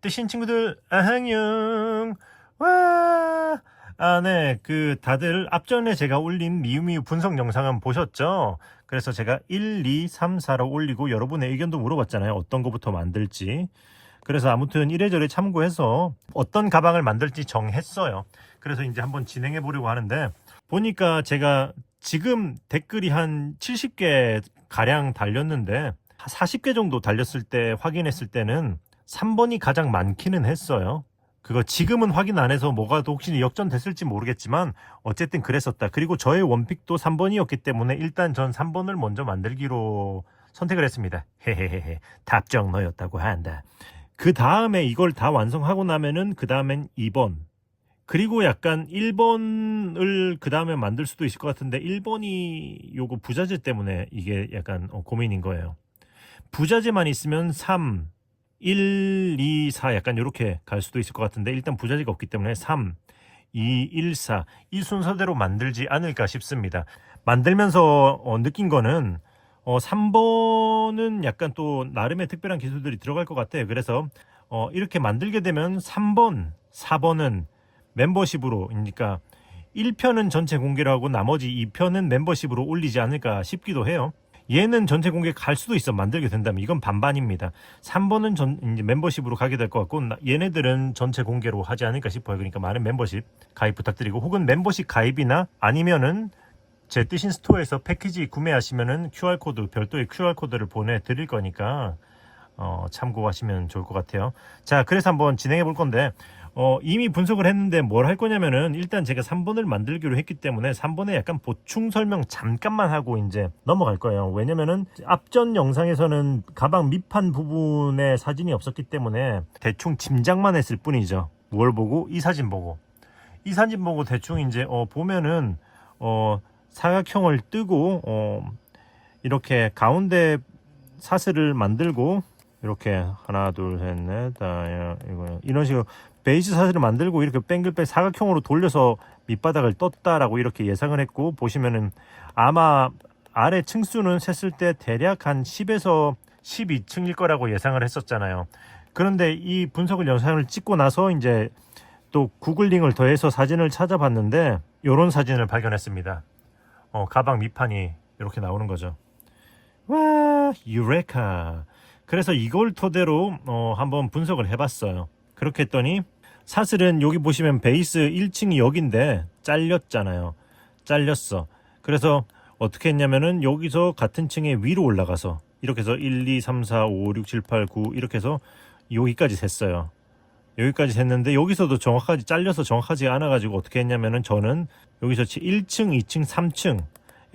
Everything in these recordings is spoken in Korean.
뜨신 친구들 안녕. 와. 네. 다들 앞전에 제가 올린 미우미우 분석 영상은 보셨죠? 그래서 제가 1, 2, 3, 4로 올리고 여러분의 의견도 물어봤잖아요. 어떤 거부터 만들지. 그래서 아무튼 이래저래 참고해서 어떤 가방을 만들지 정했어요. 그래서 이제 한번 진행해 보려고 하는데, 보니까 제가 지금 댓글이 한 70개 가량 달렸는데 40개 정도 달렸을 때 확인했을 때는 3번이 가장 많기는 했어요. 그거 지금은 확인 안 해서 뭐가 또 혹시 역전됐을지 모르겠지만 어쨌든 그랬었다. 그리고 저의 원픽도 3번이었기 때문에 일단 전 3번을 먼저 만들기로 선택을 했습니다. 헤헤헤헤. 답정 너였다고 한다. 그 다음에 이걸 다 완성하고 나면은 그 다음엔 2번. 그리고 약간 1번을 그 다음에 만들 수도 있을 것 같은데 1번이 요거 부자재 때문에 이게 약간 고민인 거예요. 부자재만 있으면 3, 1, 2, 4 약간 이렇게 갈 수도 있을 것 같은데 일단 부자재가 없기 때문에 3, 2, 1, 4 이 순서대로 만들지 않을까 싶습니다. 만들면서 느낀 거는 3번은 약간 또 나름의 특별한 기술들이 들어갈 것 같아요. 그래서 이렇게 만들게 되면 3번, 4번은 멤버십으로, 그러니까 1편은 전체 공개를 하고 나머지 2편은 멤버십으로 올리지 않을까 싶기도 해요. 얘는 전체 공개 갈 수도 있어. 만들게 된다면 이건 반반입니다. 3번은 이제 멤버십으로 가게 될 것 같고 얘네들은 전체 공개로 하지 않을까 싶어요. 그러니까 많은 멤버십 가입 부탁드리고, 혹은 멤버십 가입이나 아니면은 제 뜨신 스토어에서 패키지 구매하시면은 QR코드, 별도의 QR코드를 보내드릴 거니까 참고하시면 좋을 것 같아요. 자, 그래서 한번 진행해 볼 건데 이미 분석을 했는데 뭘 할 거냐면은 일단 제가 3번을 만들기로 했기 때문에 3번에 약간 보충 설명 잠깐만 하고 이제 넘어갈 거예요. 왜냐면은 앞전 영상에서는 가방 밑판 부분에 사진이 없었기 때문에 대충 짐작만 했을 뿐이죠. 뭘 보고? 이 사진 보고. 이 사진 보고 대충 이제 보면은 사각형을 뜨고 이렇게 가운데 사슬을 만들고 이렇게 하나 둘 셋 넷 이런 식으로 베이스 사슬을 만들고 이렇게 뱅글뱅 사각형으로 돌려서 밑바닥을 떴다라고 이렇게 예상을 했고, 보시면은 아마 아래 층수는 셌을 때 대략 한 10에서 12층일 거라고 예상을 했었잖아요. 그런데 이 분석을 영상을 찍고 나서 이제 또 구글링을 더해서 사진을 찾아봤는데 이런 사진을 발견했습니다. 가방 밑판이 이렇게 나오는 거죠. 와, 유레카. 그래서 이걸 토대로 한번 분석을 해봤어요. 그렇게 했더니 사슬은 여기 보시면 베이스 1층이 여긴데 잘렸잖아요. 잘렸어. 그래서 어떻게 했냐면은 여기서 같은 층에 위로 올라가서 이렇게 해서 1, 2, 3, 4, 5, 6, 7, 8, 9 이렇게 해서 여기까지 셌어요. 여기까지 셌는데 여기서도 정확하게 잘려서 정확하지 않아가지고 어떻게 했냐면은 저는 여기서 1층, 2층, 3층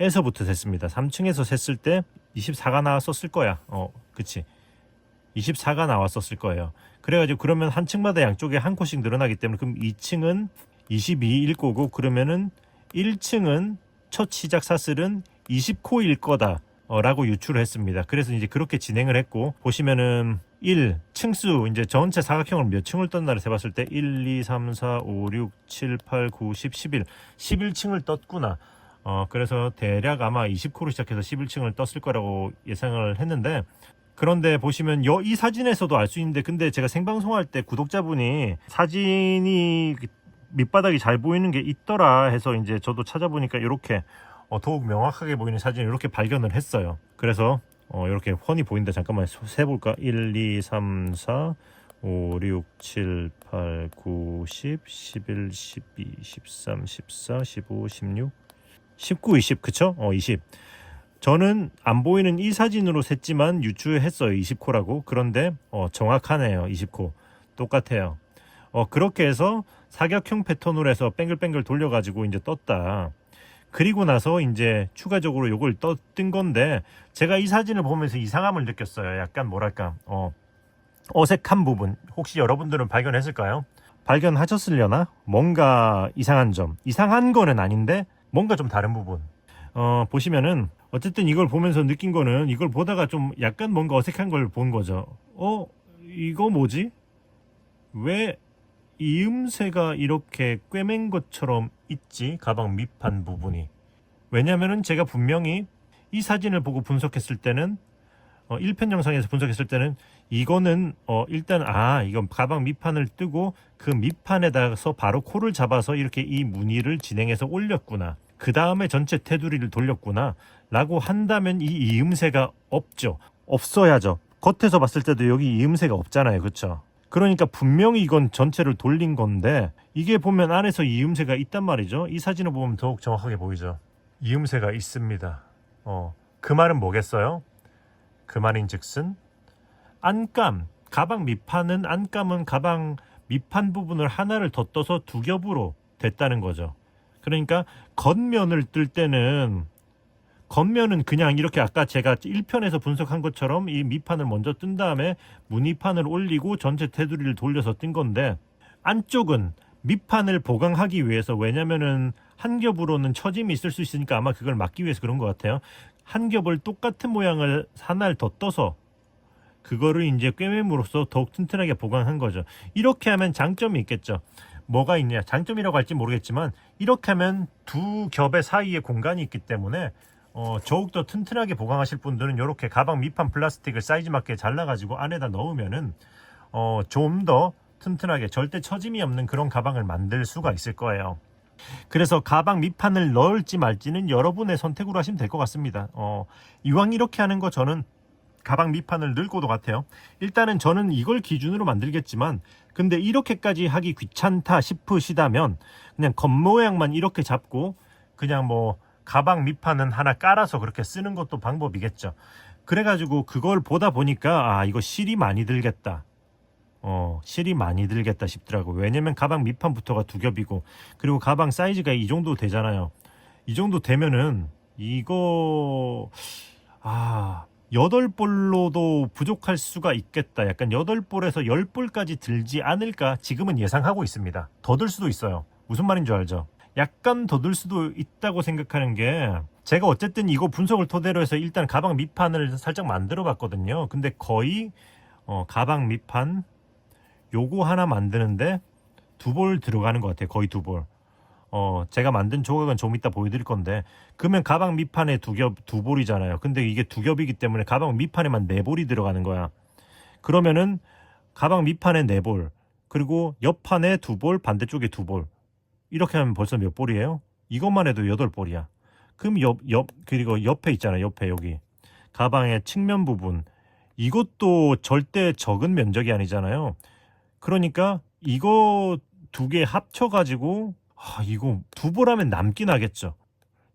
에서부터 셌습니다. 3층에서 셌을 때 24가 나왔었을 거야. 그치. 24가 나왔었을 거예요. 그래가지고 그러면 한 층마다 양쪽에 한 코씩 늘어나기 때문에 그럼 2층은 22일 거고, 그러면은 1층은 첫 시작 사슬은 20코일 거다 라고 유추를 했습니다. 그래서 이제 그렇게 진행을 했고, 보시면은 1 층수 이제 전체 사각형을 몇 층을 떴나를 세봤을 때 1, 2, 3, 4, 5, 6, 7, 8, 9, 10, 11 11층을 떴구나. 그래서 대략 아마 20코로 시작해서 11층을 떴을 거라고 예상을 했는데, 그런데 보시면 이 사진에서도 알 수 있는데, 근데 제가 생방송할 때 구독자분이 사진이 밑바닥이 잘 보이는 게 있더라 해서 이제 저도 찾아보니까 이렇게 더욱 명확하게 보이는 사진을 이렇게 발견을 했어요. 그래서 이렇게 훤히 보인다. 잠깐만 세볼까? 1, 2, 3, 4, 5, 6, 7, 8, 9, 10, 11, 12, 13, 14, 15, 16 19, 20 그쵸? 20. 저는 안 보이는 이 사진으로 셌지만 유추했어요. 20코라고. 그런데 정확하네요. 20코. 똑같아요. 그렇게 해서 사각형 패턴으로 해서 뱅글뱅글 돌려가지고 이제 떴다. 그리고 나서 이제 추가적으로 이걸 뜬 건데, 제가 이 사진을 보면서 이상함을 느꼈어요. 약간 뭐랄까 어색한 부분 혹시 여러분들은 발견했을까요? 발견하셨으려나? 뭔가 이상한 점. 이상한 거는 아닌데 뭔가 좀 다른 부분. 보시면은 어쨌든 이걸 보면서 느낀 거는, 이걸 보다가 좀 약간 뭔가 어색한 걸 본 거죠. 이거 뭐지? 왜 이음새가 이렇게 꿰맨 것처럼 있지? 가방 밑판 부분이. 왜냐면은 제가 분명히 이 사진을 보고 분석했을 때는 1편 영상에서 분석했을 때는 이거는 일단 이건 가방 밑판을 뜨고 그 밑판에다가서 바로 코를 잡아서 이렇게 이 무늬를 진행해서 올렸구나. 그 다음에 전체 테두리를 돌렸구나 라고 한다면 이 이음새가 없죠. 없어야죠. 겉에서 봤을 때도 여기 이음새가 없잖아요. 그렇죠? 그러니까 분명히 이건 전체를 돌린 건데 이게 보면 안에서 이음새가 있단 말이죠. 이 사진을 보면 더욱 정확하게 보이죠. 이음새가 있습니다. 그 말은 뭐겠어요? 그 말인즉슨 안감, 가방 밑판은 안감은 가방 밑판 부분을 하나를 더 떠서 두 겹으로 됐다는 거죠. 그러니까 겉면을 뜰 때는 겉면은 그냥 이렇게 아까 제가 1편에서 분석한 것처럼 이 밑판을 먼저 뜬 다음에 무늬판을 올리고 전체 테두리를 돌려서 뜬 건데 안쪽은 밑판을 보강하기 위해서 왜냐면은 한 겹으로는 처짐이 있을 수 있으니까 아마 그걸 막기 위해서 그런 것 같아요. 한 겹을 똑같은 모양을 하나를 더 떠서 그거를 이제 꿰매므로써 더욱 튼튼하게 보강한 거죠. 이렇게 하면 장점이 있겠죠. 뭐가 있냐? 장점이라고 할지 모르겠지만 이렇게 하면 두 겹의 사이에 공간이 있기 때문에 더욱더 튼튼하게 보강하실 분들은 이렇게 가방 밑판 플라스틱을 사이즈 맞게 잘라가지고 안에다 넣으면은 좀 더 튼튼하게 절대 처짐이 없는 그런 가방을 만들 수가 있을 거예요. 그래서 가방 밑판을 넣을지 말지는 여러분의 선택으로 하시면 될 것 같습니다. 이왕 이렇게 하는 거 저는 가방 밑판을 넣을 것도 같아요. 일단은 저는 이걸 기준으로 만들겠지만 근데 이렇게까지 하기 귀찮다 싶으시다면 그냥 겉모양만 이렇게 잡고 그냥 뭐 가방 밑판은 하나 깔아서 그렇게 쓰는 것도 방법이겠죠. 그래가지고 그걸 보다 보니까 이거 실이 많이 들겠다. 실이 많이 들겠다 싶더라고. 왜냐면 가방 밑판부터가 두 겹이고 그리고 가방 사이즈가 이 정도 되잖아요. 이 정도 되면은 이거 8볼로도 부족할 수가 있겠다. 약간 8볼에서 10볼까지 들지 않을까 지금은 예상하고 있습니다. 더 들 수도 있어요. 무슨 말인 줄 알죠? 약간 더 들 수도 있다고 생각하는 게 제가 어쨌든 이거 분석을 토대로 해서 일단 가방 밑판을 살짝 만들어 봤거든요. 근데 거의 가방 밑판 요거 하나 만드는데 2볼 들어가는 것 같아요. 거의 2볼. 제가 만든 조각은 좀 이따 보여드릴 건데 그러면 가방 밑판에 두 볼이잖아요. 근데 이게 두 겹이기 때문에 가방 밑판에만 4볼이 들어가는 거야. 그러면은 가방 밑판에 4볼 그리고 옆판에 2볼 반대쪽에 2볼 이렇게 하면 벌써 몇 볼이에요? 이것만 해도 8볼이야. 그럼 그리고 옆에 있잖아요. 옆에 여기 가방의 측면 부분 이것도 절대 적은 면적이 아니잖아요. 그러니까 이거 두 개 합쳐가지고 이거 2볼 하면 남긴 하겠죠.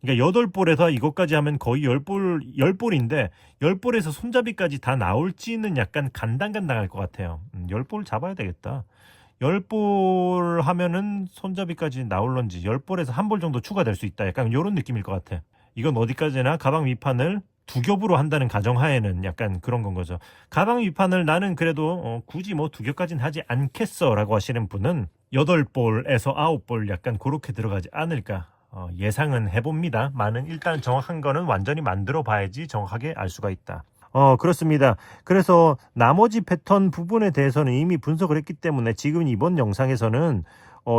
그러니까 8볼에서 이것까지 하면 거의 10볼인데 10볼에서 손잡이까지 다 나올지는 약간 간당간당할 것 같아요. 10볼 잡아야 되겠다. 10볼 하면은 손잡이까지 나올런지 10볼에서 1볼 정도 추가될 수 있다. 약간 이런 느낌일 것 같아. 이건 어디까지나 가방 밑판을 두 겹으로 한다는 가정하에는 약간 그런 건 거죠. 가방 밑판을 나는 그래도 굳이 뭐 두 겹까지는 하지 않겠어 라고 하시는 분은 8볼에서 9볼 약간 그렇게 들어가지 않을까 예상은 해봅니다. 많은 일단 정확한 거는 완전히 만들어 봐야지 정확하게 알 수가 있다. 그렇습니다. 그래서 나머지 패턴 부분에 대해서는 이미 분석을 했기 때문에 지금 이번 영상에서는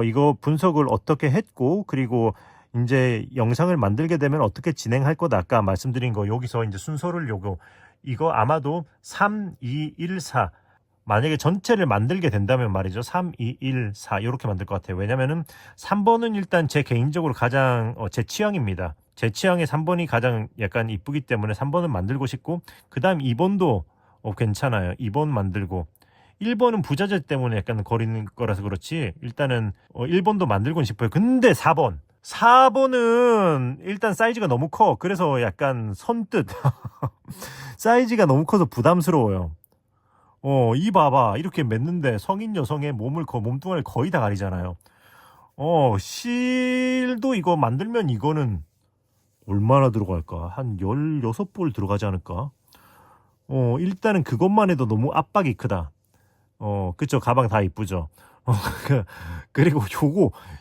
이거 분석을 어떻게 했고 그리고 이제 영상을 만들게 되면 어떻게 진행할 거다 아까 말씀드린 거 여기서 이제 순서를 이거 아마도 3, 2, 1, 4 만약에 전체를 만들게 된다면 말이죠. 3, 2, 1, 4 이렇게 만들 것 같아요. 왜냐면은 3번은 일단 제 개인적으로 가장 제 취향입니다. 제 취향에 3번이 가장 약간 이쁘기 때문에 3번은 만들고 싶고 그 다음 2번도 괜찮아요. 2번 만들고 1번은 부자재 때문에 약간 거리는 거라서 그렇지 일단은 1번도 만들고 싶어요. 근데 4번은 일단 사이즈가 너무 커. 그래서 약간 선뜻 사이즈가 너무 커서 부담스러워요. 이 봐봐 이렇게 맸는데 성인 여성의 몸뚱아리를 거의 다 가리잖아요. 실도 이거 만들면 이거는 얼마나 들어갈까? 한 16볼 들어가지 않을까? 일단은 그것만 해도 너무 압박이 크다. 그쵸. 가방 다 이쁘죠. 그리고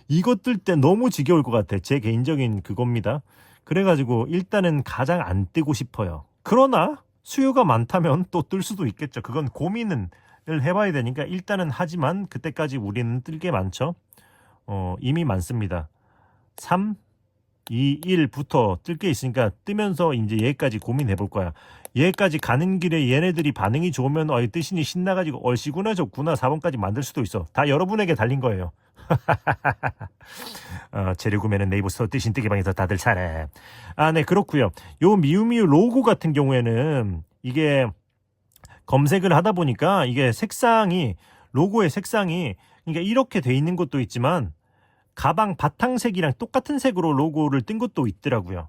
이거 뜰 때 너무 지겨울 것 같아. 제 개인적인 그겁니다. 그래가지고 일단은 가장 안 뜨고 싶어요. 그러나 수요가 많다면 또 뜰 수도 있겠죠. 그건 고민을 해봐야 되니까 일단은 하지만 그때까지 우리는 뜰 게 많죠. 이미 많습니다. 3, 2, 1부터 뜰 게 있으니까 뜨면서 이제 얘까지 고민해 볼 거야. 얘까지 가는 길에 얘네들이 반응이 좋으면 뜻이니 신나가지고 얼씨구나 좋구나 4번까지 만들 수도 있어. 다 여러분에게 달린 거예요. 재료 구매는 네이버 스토어 뜨신 뜨개방에서 다들 잘해. 네, 그렇고요. 요 미우미우 로고 같은 경우에는 이게 검색을 하다 보니까 이게 색상이 로고의 색상이 그러니까 이렇게 돼 있는 것도 있지만 가방 바탕색이랑 똑같은 색으로 로고를 뜬 것도 있더라고요.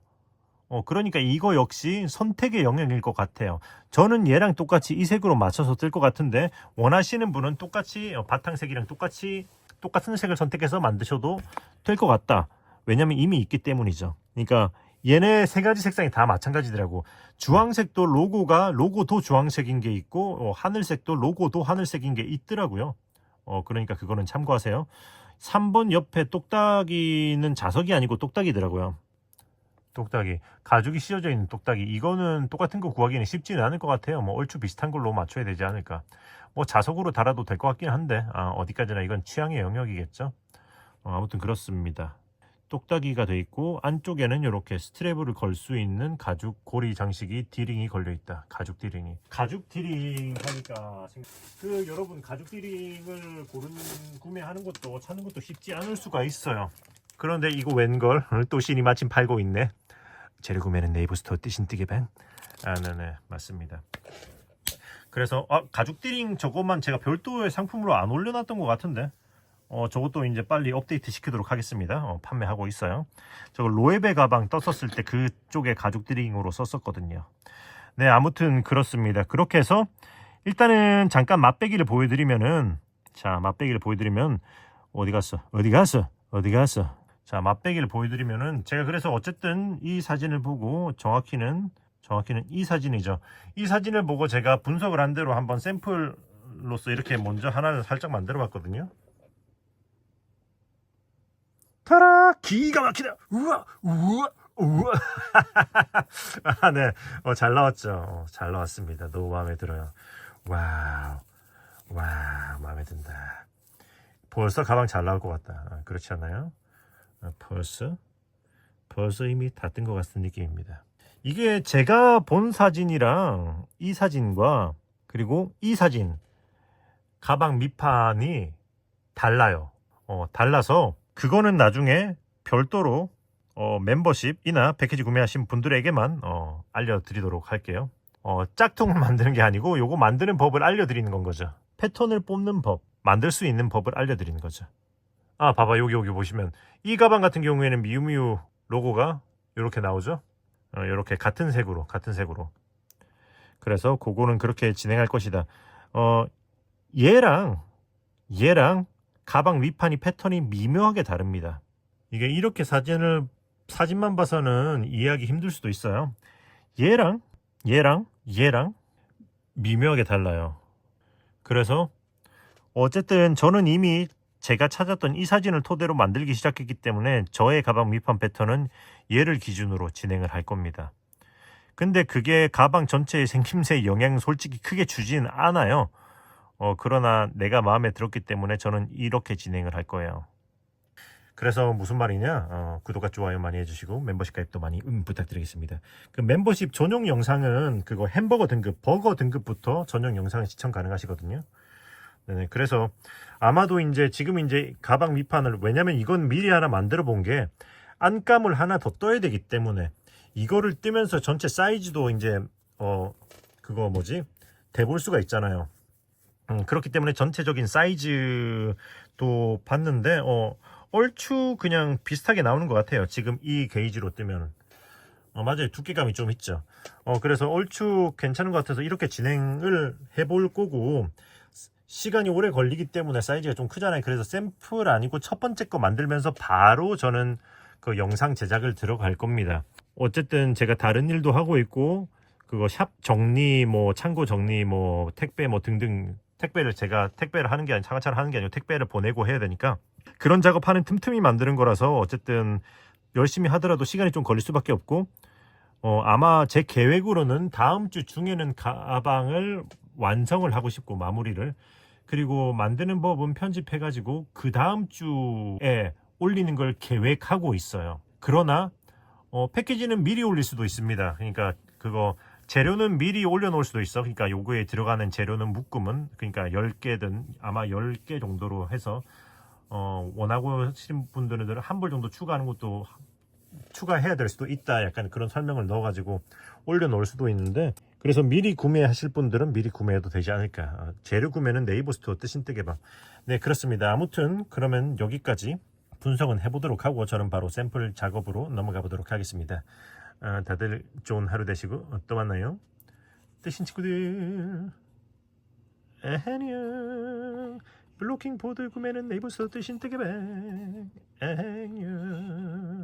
그러니까 이거 역시 선택의 영역일 것 같아요. 저는 얘랑 똑같이 이 색으로 맞춰서 뜰 것 같은데 원하시는 분은 똑같이 바탕색이랑 똑같은 색을 선택해서 만드셔도 될 것 같다. 왜냐면 이미 있기 때문이죠. 그러니까 얘네 세 가지 색상이 다 마찬가지더라고. 주황색도 로고도 주황색인 게 있고 하늘색도 로고도 하늘색인 게 있더라고요. 그러니까 그거는 참고하세요. 3번 옆에 똑딱이는 자석이 아니고 똑딱이더라고요. 똑딱이 가죽이 씌워져 있는 똑딱이 이거는 똑같은 거 구하기는 쉽지는 않을 것 같아요. 뭐 얼추 비슷한 걸로 맞춰야 되지 않을까. 뭐 자석으로 달아도 될 것 같긴 한데 어디까지나 이건 취향의 영역이겠죠. 아무튼 그렇습니다. 똑딱이가 돼 있고 안쪽에는 이렇게 스트랩을 걸 수 있는 가죽 고리 장식이 디링이 걸려 있다. 가죽 디링이. 가죽 디링 하니까 여러분 가죽 디링을 구매하는 것도 찾는 것도 쉽지 않을 수가 있어요. 그런데 이거 웬걸 또 신이 마침 팔고 있네. 재료 구매는 네이버 스토어 뜨신 뜨개방. 네네 맞습니다. 그래서 가죽 디링 저것만 제가 별도의 상품으로 안 올려놨던 것 같은데 저것도 이제 빨리 업데이트 시키도록 하겠습니다. 판매하고 있어요. 저거 로에베 가방 떴었을 때 그쪽에 가죽 디링으로 썼었거든요. 네 아무튼 그렇습니다. 그렇게 해서 일단은 잠깐 맛배기를 보여드리면 어디 갔어 자 맛배기를 보여드리면은 제가 그래서 어쨌든 이 사진을 보고 정확히는 이 사진이죠. 이 사진을 보고 제가 분석을 한 대로 한번 샘플로서 이렇게 먼저 하나를 살짝 만들어 봤거든요. 타라 기가 막히다. 우와 네, 잘 나왔죠. 잘 나왔습니다. 너무 마음에 들어요. 와우 마음에 든다. 벌써 가방 잘 나올 것 같다. 그렇지 않나요? 벌써 이미 다 뜬 것 같은 느낌입니다. 이게 제가 본 사진이랑 이 사진과 그리고 이 사진 가방 밑판이 달라요. 달라서 그거는 나중에 별도로 멤버십이나 패키지 구매하신 분들에게만 알려드리도록 할게요. 짝퉁을 만드는 게 아니고 요거 만드는 법을 알려드리는 건 거죠. 패턴을 뽑는 법, 만들 수 있는 법을 알려드리는 거죠. 봐봐 여기 보시면 이 가방 같은 경우에는 미우미우 로고가 이렇게 나오죠. 이렇게 같은 색으로 그래서 그거는 그렇게 진행할 것이다. 얘랑 가방 밑판이 패턴이 미묘하게 다릅니다. 이게 이렇게 사진만 봐서는 이해하기 힘들 수도 있어요. 얘랑 미묘하게 달라요. 그래서 어쨌든 저는 이미 제가 찾았던 이 사진을 토대로 만들기 시작했기 때문에 저의 가방 밑판 패턴은 얘를 기준으로 진행을 할 겁니다. 근데 그게 가방 전체의 생김새에 영향 솔직히 크게 주지는 않아요. 그러나 내가 마음에 들었기 때문에 저는 이렇게 진행을 할 거예요. 그래서 무슨 말이냐? 구독과 좋아요 많이 해주시고 멤버십 가입도 많이 부탁드리겠습니다. 그 멤버십 전용 영상은 그거 햄버거 등급, 버거 등급부터 전용 영상을 시청 가능하시거든요. 네, 그래서 아마도 지금 가방 밑판을 왜냐면 이건 미리 하나 만들어 본 게 안감을 하나 더 떠야 되기 때문에 이거를 뜨면서 전체 사이즈도 그거 대볼 수가 있잖아요. 그렇기 때문에 전체적인 사이즈도 봤는데 얼추 그냥 비슷하게 나오는 것 같아요. 지금 이 게이지로 뜨면 맞아요. 두께감이 좀 있죠. 그래서 얼추 괜찮은 것 같아서 이렇게 진행을 해볼 거고 시간이 오래 걸리기 때문에 사이즈가 좀 크잖아요. 그래서 샘플 아니고 첫 번째 거 만들면서 바로 저는 그 영상 제작을 들어갈 겁니다. 어쨌든 제가 다른 일도 하고 있고 그거 샵 정리 창고 정리 택배 등등 택배를 하는 게 아니라 차차를 하는 게 아니고 택배를 보내고 해야 되니까 그런 작업하는 틈틈이 만드는 거라서 어쨌든 열심히 하더라도 시간이 좀 걸릴 수밖에 없고 아마 제 계획으로는 다음 주 중에는 가방을 완성을 하고 싶고 마무리를 그리고 만드는 법은 편집해가지고 그 다음 주에 올리는 걸 계획하고 있어요. 그러나 패키지는 미리 올릴 수도 있습니다. 그러니까 그거 재료는 미리 올려놓을 수도 있어. 그러니까 요거에 들어가는 재료는 묶음은 그러니까 10개든 아마 10개 정도로 해서 원하고 하시는 분들은 한 불 정도 추가하는 것도 추가해야 될 수도 있다. 약간 그런 설명을 넣어가지고 올려놓을 수도 있는데 그래서 미리 구매하실 분들은 미리 구매해도 되지 않을까. 재료 구매는 네이버 스토어 뜨신 뜨개 봐. 네, 그렇습니다. 아무튼 그러면 여기까지 분석은 해보도록 하고 저는 바로 샘플 작업으로 넘어가 보도록 하겠습니다. 다들 좋은 하루 되시고 또 만나요. 뜨신 친구들 안녕. 블로킹 보드 구매는 네이버 스토어 뜨신 뜨개봐. 안녕.